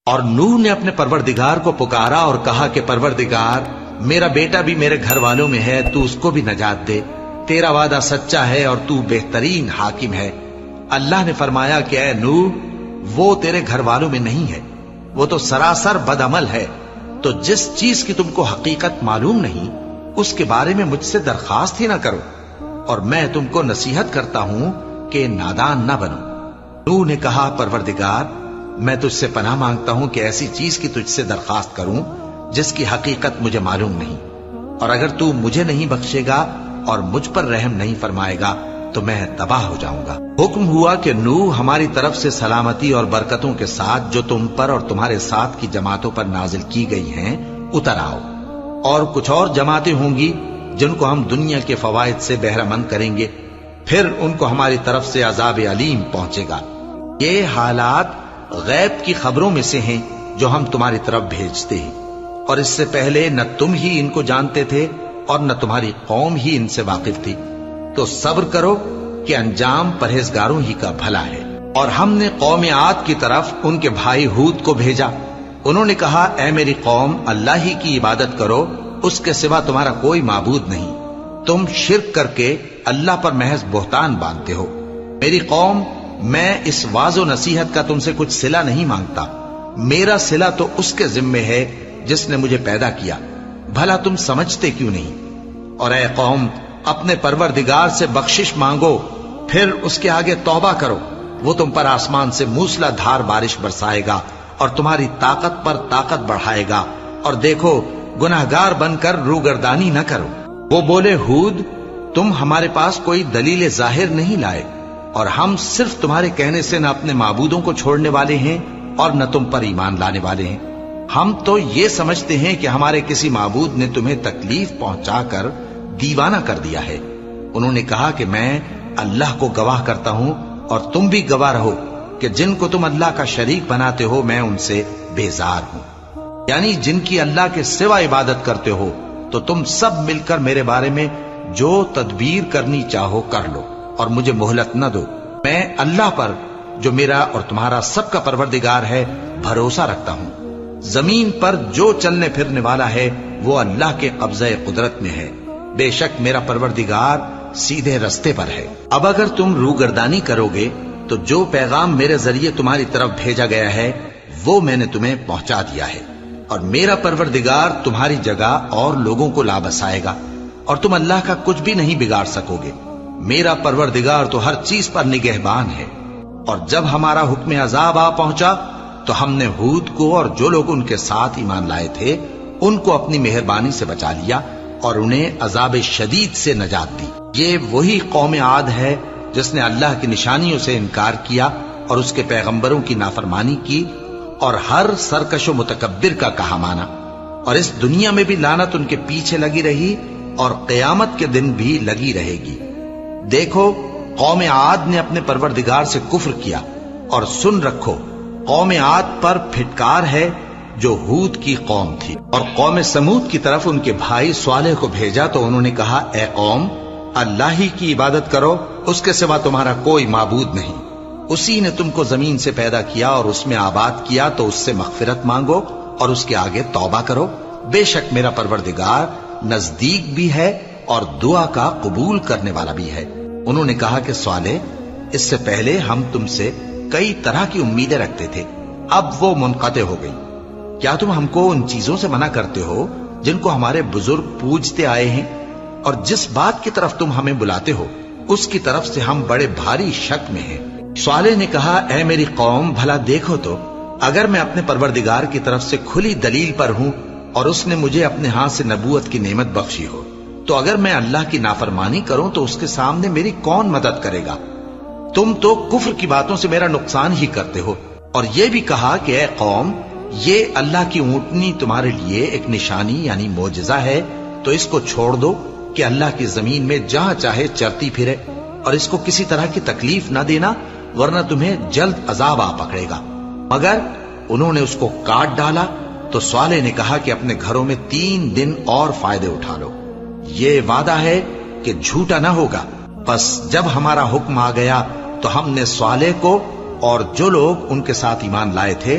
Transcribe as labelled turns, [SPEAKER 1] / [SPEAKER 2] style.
[SPEAKER 1] اور نوح نے اپنے پروردگار کو پکارا اور کہا کہ پروردگار، میرا بیٹا بھی میرے گھر والوں میں ہے، تو اس کو بھی نجات دے، تیرا وعدہ سچا ہے اور تو بہترین حاکم ہے۔ اللہ نے فرمایا کہ اے نوح، وہ تیرے گھر والوں میں نہیں ہے، وہ تو سراسر بدعمل ہے، تو جس چیز کی تم کو حقیقت معلوم نہیں اس کے بارے میں مجھ سے درخواست ہی نہ کرو، اور میں تم کو نصیحت کرتا ہوں کہ نادان نہ بنو۔ نوح نے کہا پروردگار، میں تجھ سے پناہ مانگتا ہوں کہ ایسی چیز کی تجھ سے درخواست کروں جس کی حقیقت مجھے معلوم نہیں، اور اگر تو مجھے نہیں بخشے گا اور مجھ پر رحم نہیں فرمائے گا تو میں تباہ ہو جاؤں گا۔ حکم ہوا کہ نوح، ہماری طرف سے سلامتی اور برکتوں کے ساتھ جو تم پر اور تمہارے ساتھ کی جماعتوں پر نازل کی گئی ہیں اتر آؤ، اور کچھ اور جماعتیں ہوں گی جن کو ہم دنیا کے فوائد سے بہرہ مند کریں گے، پھر ان کو ہماری طرف سے عذاب علیم پہنچے گا۔ یہ حالات غیب کی خبروں میں سے ہیں جو ہم تمہاری طرف بھیجتے ہیں، اور اس سے پہلے نہ تم ہی ان کو جانتے تھے اور نہ تمہاری قوم ہی ان سے واقف تھی، تو صبر کرو کہ انجام پرہیزگاروں ہی کا بھلا ہے۔ اور ہم نے قوم عاد کی طرف ان کے بھائی ہود کو بھیجا، انہوں نے کہا اے میری قوم، اللہ ہی کی عبادت کرو، اس کے سوا تمہارا کوئی معبود نہیں، تم شرک کر کے اللہ پر محض بہتان باندھتے ہو۔ میری قوم، میں اس واعظ و نصیحت کا تم سے کچھ صلہ نہیں مانگتا، میرا صلہ تو اس کے ذمے ہے جس نے مجھے پیدا کیا، بھلا تم سمجھتے کیوں نہیں؟ اور اے قوم، اپنے پروردگار سے بخشش مانگو، پھر اس کے آگے توبہ کرو، وہ تم پر آسمان سے موسلا دھار بارش برسائے گا اور تمہاری طاقت پر طاقت بڑھائے گا، اور دیکھو گناہگار بن کر روگردانی نہ کرو۔ وہ بولے ہود، تم ہمارے پاس کوئی دلیل ظاہر نہیں لائے، اور ہم صرف تمہارے کہنے سے نہ اپنے معبودوں کو چھوڑنے والے ہیں اور نہ تم پر ایمان لانے والے ہیں۔ ہم تو یہ سمجھتے ہیں کہ ہمارے کسی معبود نے تمہیں تکلیف پہنچا کر دیوانہ کر دیا ہے۔ انہوں نے کہا کہ میں اللہ کو گواہ کرتا ہوں اور تم بھی گواہ رہو کہ جن کو تم اللہ کا شریک بناتے ہو میں ان سے بیزار ہوں، یعنی جن کی اللہ کے سوا عبادت کرتے ہو، تو تم سب مل کر میرے بارے میں جو تدبیر کرنی چاہو کر لو اور مجھے مہلت نہ دو۔ میں اللہ پر جو میرا اور تمہارا سب کا پروردگار ہے بھروسہ رکھتا ہوں۔ زمین پر جو چلنے پھرنے والا ہے وہ اللہ کے قبضہ قدرت میں ہے، بے شک میرا پروردگار سیدھے رستے پر ہے۔ اب اگر تم روگردانی کرو گے تو جو پیغام میرے ذریعے تمہاری طرف بھیجا گیا ہے وہ میں نے تمہیں پہنچا دیا ہے، اور میرا پروردگار تمہاری جگہ اور لوگوں کو لا بسائے گا، اور تم اللہ کا کچھ بھی نہیں بگاڑ سکو گے۔ میرا پروردگار تو ہر چیز پر نگہبان ہے۔ اور جب ہمارا حکم عذاب آ پہنچا تو ہم نے ہود کو اور جو لوگ ان کے ساتھ ایمان لائے تھے ان کو اپنی مہربانی سے بچا لیا اور انہیں عذاب شدید سے نجات دی۔ یہ وہی قوم عاد ہے جس نے اللہ کی نشانیوں سے انکار کیا اور اس کے پیغمبروں کی نافرمانی کی، اور ہر سرکش و متکبر کا کہا مانا، اور اس دنیا میں بھی لعنت ان کے پیچھے لگی رہی اور قیامت کے دن بھی لگی رہے گی۔ دیکھو، قوم عاد نے اپنے پروردگار سے کفر کیا، اور سن رکھو قوم عاد پر پھٹکار ہے جو ہود کی قوم تھی۔ اور قوم سمود کی طرف ان کے بھائی صالح کو بھیجا تو انہوں نے کہا اے قوم، اللہ ہی کی عبادت کرو، اس کے سوا تمہارا کوئی معبود نہیں، اسی نے تم کو زمین سے پیدا کیا اور اس میں آباد کیا، تو اس سے مغفرت مانگو اور اس کے آگے توبہ کرو، بے شک میرا پروردگار نزدیک بھی ہے اور دعا کا قبول کرنے والا بھی ہے۔ انہوں نے کہا کہ صالح، اس سے پہلے ہم تم سے کئی طرح کی امیدیں رکھتے تھے، اب وہ منقطع ہو گئی۔ کیا تم ہم کو ان چیزوں سے منع کرتے ہو جن کو ہمارے بزرگ پوجتے آئے ہیں؟ اور جس بات کی طرف تم ہمیں بلاتے ہو اس کی طرف سے ہم بڑے بھاری شک میں ہیں۔ صالح نے کہا اے میری قوم، بھلا دیکھو تو، اگر میں اپنے پروردگار کی طرف سے کھلی دلیل پر ہوں اور اس نے مجھے اپنے ہاتھ سے نبوت کی نعمت بخشی ہو، تو اگر میں اللہ کی نافرمانی کروں تو اس کے سامنے میری کون مدد کرے گا؟ تم تو کفر کی باتوں سے میرا نقصان ہی کرتے ہو۔ اور یہ بھی کہا کہ اے قوم، یہ اللہ کی اونٹنی تمہارے لیے ایک نشانی یعنی معجزہ ہے، تو اس کو چھوڑ دو کہ اللہ کی زمین میں جہاں چاہے چرتی پھرے، اور اس کو کسی طرح کی تکلیف نہ دینا، ورنہ تمہیں جلد عذاب آ پکڑے گا۔ مگر انہوں نے اس کو کاٹ ڈالا تو صالح نے کہا کہ اپنے گھروں میں 3 دن اور فائدے اٹھا لو، یہ وعدہ ہے کہ جھوٹا نہ ہوگا۔ پس جب ہمارا حکم آ گیا تو ہم نے صالح کو اور جو لوگ ان کے ساتھ ایمان لائے تھے